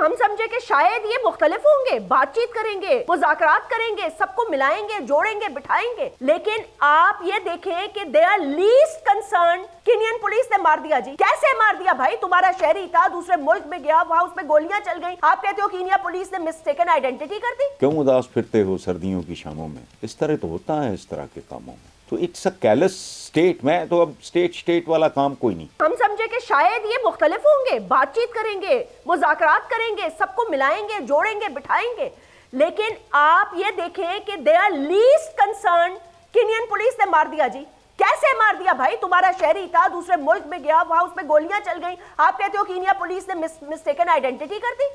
हम समझे कि शायद ये मुख्तलिफ होंगे, बातचीत करेंगे, मुज़ाकरात करेंगे, सबको मिलाएंगे, जोड़ेंगे, बिठाएंगे, लेकिन आप ये देखें कि they are least concern. Kenyan police ने मार दिया जी। कैसे मार दिया भाई? तुम्हारा शहरी था, दूसरे मुल्क में गया, वहां उसमें गोलियां चल गई, आप कहते हो कीनिया पुलिस ने मिस्टेकन आइडेंटिटी कर दी। क्यों उदास फिरते हो सर्दियों की शामों में? इस तरह तो होता है इस तरह के कामों में। तो इट्स अ कैलस स्टेट। मैं तो अब स्टेट वाला काम कोई नहीं। हम समझे कि शायद ये मुख्तलिफ होंगे, बातचीत करेंगे, मुज़ाकरात करेंगे, सबको मिलाएंगे, जोड़ेंगे, बिठाएंगे, लेकिन आप ये देखें कि they are least concern. Kenyan police ने मार दिया जी। कैसे मार दिया भाई? तुम्हारा शहरी था, दूसरे मुल्क में गया, वहां उसमें गोलियां चल गई, आप कहते हो कीनिया पुलिस ने मिस्टेकन आइडेंटिटी कर दी।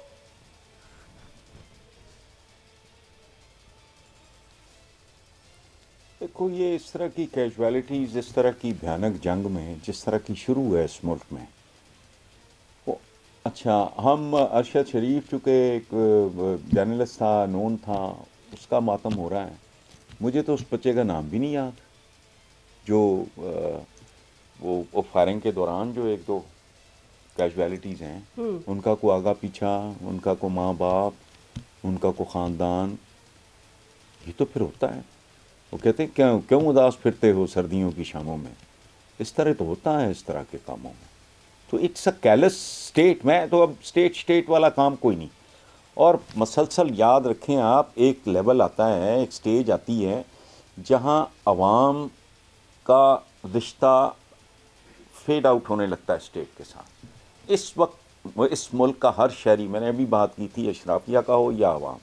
देखो, ये इस तरह की कैजुअलिटीज, इस तरह की भयानक जंग में जिस तरह की शुरू है इस मुल्क में, वो अच्छा, हम अरशद शरीफ चूँकि एक जर्नलिस्ट था, नोन था, उसका मातम हो रहा है। मुझे तो उस बच्चे का नाम भी नहीं याद जो वो फायरिंग के दौरान जो एक दो कैजुअलिटीज़ हैं, उनका को आगा पीछा, उनका को माँ बाप, उनका को ख़ानदान। ये तो फिर होता है। वो कहते हैं क्यों उदास फिरते हो सर्दियों की शामों में? इस तरह तो होता है इस तरह के कामों में। तो इट्स अ कैलस स्टेट। मैं तो अब स्टेट वाला काम कोई नहीं। और मसलसल याद रखें आप, एक लेवल आता है, एक स्टेज आती है जहां अवाम का रिश्ता फेड आउट होने लगता है स्टेट के साथ। इस वक्त इस मुल्क का हर शहरी, मैंने अभी बात की थी, अशराफिया का हो या अवाम,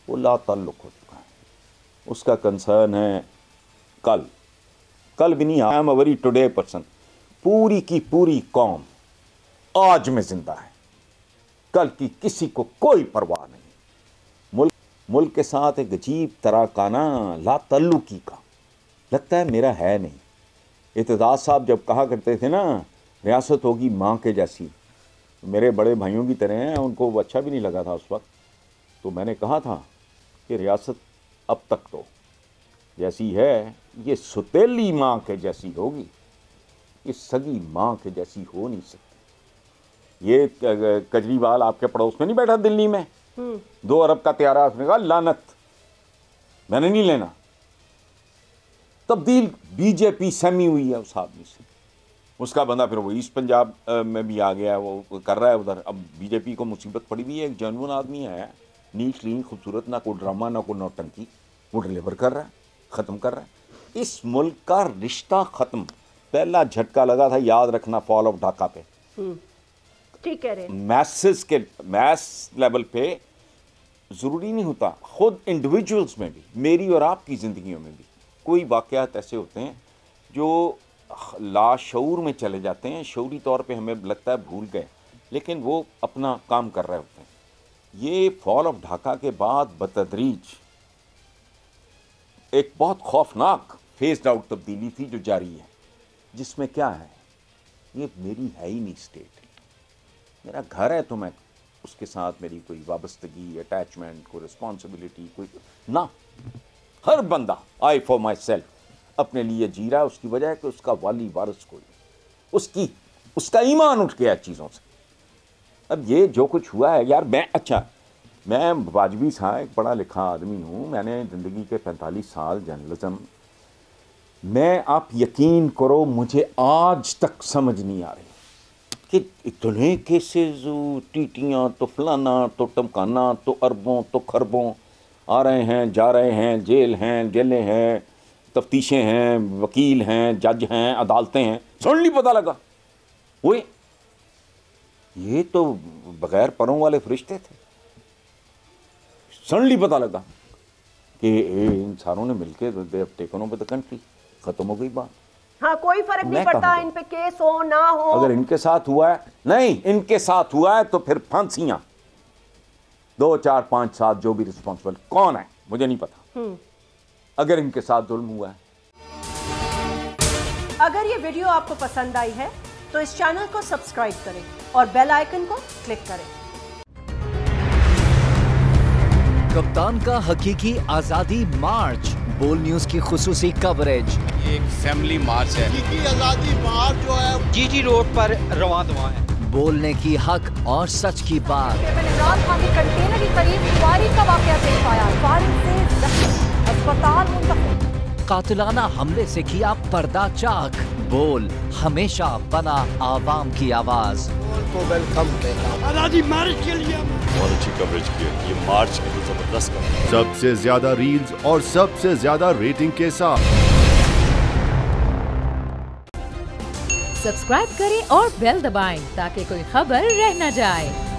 वो लाताल्लुक़ हो चुका है। उसका कंसर्न है कल भी नहीं, I am a very today person. पूरी की पूरी कौम आज में जिंदा है, कल की किसी को कोई परवाह नहीं। मुल्क के साथ एक अजीब तरह का ना लाताल्लुकी का लगता है मेरा है नहीं। इत्तेदाद साहब जब कहा करते थे ना, रियासत होगी माँ के जैसी, मेरे बड़े भाइयों की तरह हैं, उनको वो अच्छा भी नहीं लगा था उस वक्त। तो मैंने कहा था कि रियासत अब तक तो जैसी है, ये सुतेली माँ के जैसी होगी, ये सगी माँ के जैसी हो नहीं सकती। ये केजरीवाल आपके पड़ोस में नहीं बैठा दिल्ली में, 2 अरब का त्यारा, उसने कहा लानत, मैंने नहीं लेना। तब्दील बीजेपी सहमी हुई है उस आदमी से। उसका बंदा फिर वो ईस्ट पंजाब में भी आ गया, वो कर रहा है उधर। अब बीजेपी को मुसीबत पड़ी हुई है, एक जेन्युइन आदमी है, नीट क्लीन खूबसूरत, ना कोई ड्रामा ना कोई नौटंकी, वो डिलीवर कर रहा है, ख़त्म कर रहा है। इस मुल्क का रिश्ता ख़त्म। पहला झटका लगा था, याद रखना, फॉल ऑफ ढाका पे। ठीक कह रहे हैं। मैस लेवल पे ज़रूरी नहीं होता, खुद इंडिविजुअल्स में भी, मेरी और आपकी ज़िंदगियों में भी कोई वाक़यात ऐसे होते हैं जो लाशऊर में चले जाते हैं, शऊरी तौर पे हमें लगता है भूल गए, लेकिन वो अपना काम कर रहे होते हैं। ये फॉल ऑफ ढाका के बाद बतदरीज एक बहुत खौफनाक फेस्ड आउट तब्दीली थी जो जारी है, जिसमें क्या है, ये मेरी है ही नहीं स्टेट। मेरा घर है तो मैं उसके साथ मेरी कोई वाबस्तगी, अटैचमेंट, कोई रिस्पॉन्सिबिलिटी कोई ना। हर बंदा आई फॉर माई सेल्फ अपने लिए जी रहा है। उसकी वजह है कि उसका वाली वारिस कोई, उसका ईमान उठ गया चीज़ों से। अब ये जो कुछ हुआ है यार, मैं वाजबी सा एक पढ़ा लिखा आदमी हूँ, मैंने ज़िंदगी के 45 साल जर्नलिज्म में, आप यकीन करो मुझे आज तक समझ नहीं आ रही कि इतने केसेस, टीटियाँ तो फलाना तो टमकाना तो अरबों तो खरबों आ रहे हैं, जा रहे हैं, जेलें हैं, तफ्तीशें हैं, वकील हैं, जज हैं, अदालतें हैं। सडनली पता लगा वो ये तो बगैर परों वाले फरिश्ते थे। सडनली पता लगा कि इन सारों ने मिलकर they have taken over the country. खत्म हो गई बात। हाँ, कोई फर्क नहीं पड़ता इन पे केस हो ना हो। अगर इनके साथ हुआ है, नहीं इनके साथ हुआ है तो फिर फांसियां, 2, 4, 5, 7 जो भी रिस्पॉन्सिबल कौन है मुझे नहीं पता, अगर इनके साथ जुल्म हुआ है। अगर ये वीडियो आपको पसंद आई है तो इस चैनल को सब्सक्राइब करें और बेल आइकन को क्लिक करें। कप्तान का हकीकी आजादी मार्च, बोल न्यूज की खुसूसी कवरेज। ये एक फैमिली मार्च है। हकीकी आजादी मार्च जो है जीटी रोड पर रवां दवा है। बोलने की हक और सच की बात। इमरान खान के कंटेनर के करीब फायरिंग का वाकया पेश आया। फायरिंग से जख्मी, अस्पताल मुंतकिल। कातिलाना हमले से किया पर्दा चाक। बोल हमेशा बना आवाम की आवाज। को वेलकम आजादी मार्च के लिए बहुत अच्छी कवरेज की है। ये मार्च की तो जबरदस्त कवरेज। सबसे ज्यादा रील्स और सबसे ज्यादा रेटिंग के साथ सब्सक्राइब करें और बेल दबाएं ताकि कोई खबर रह न जाए।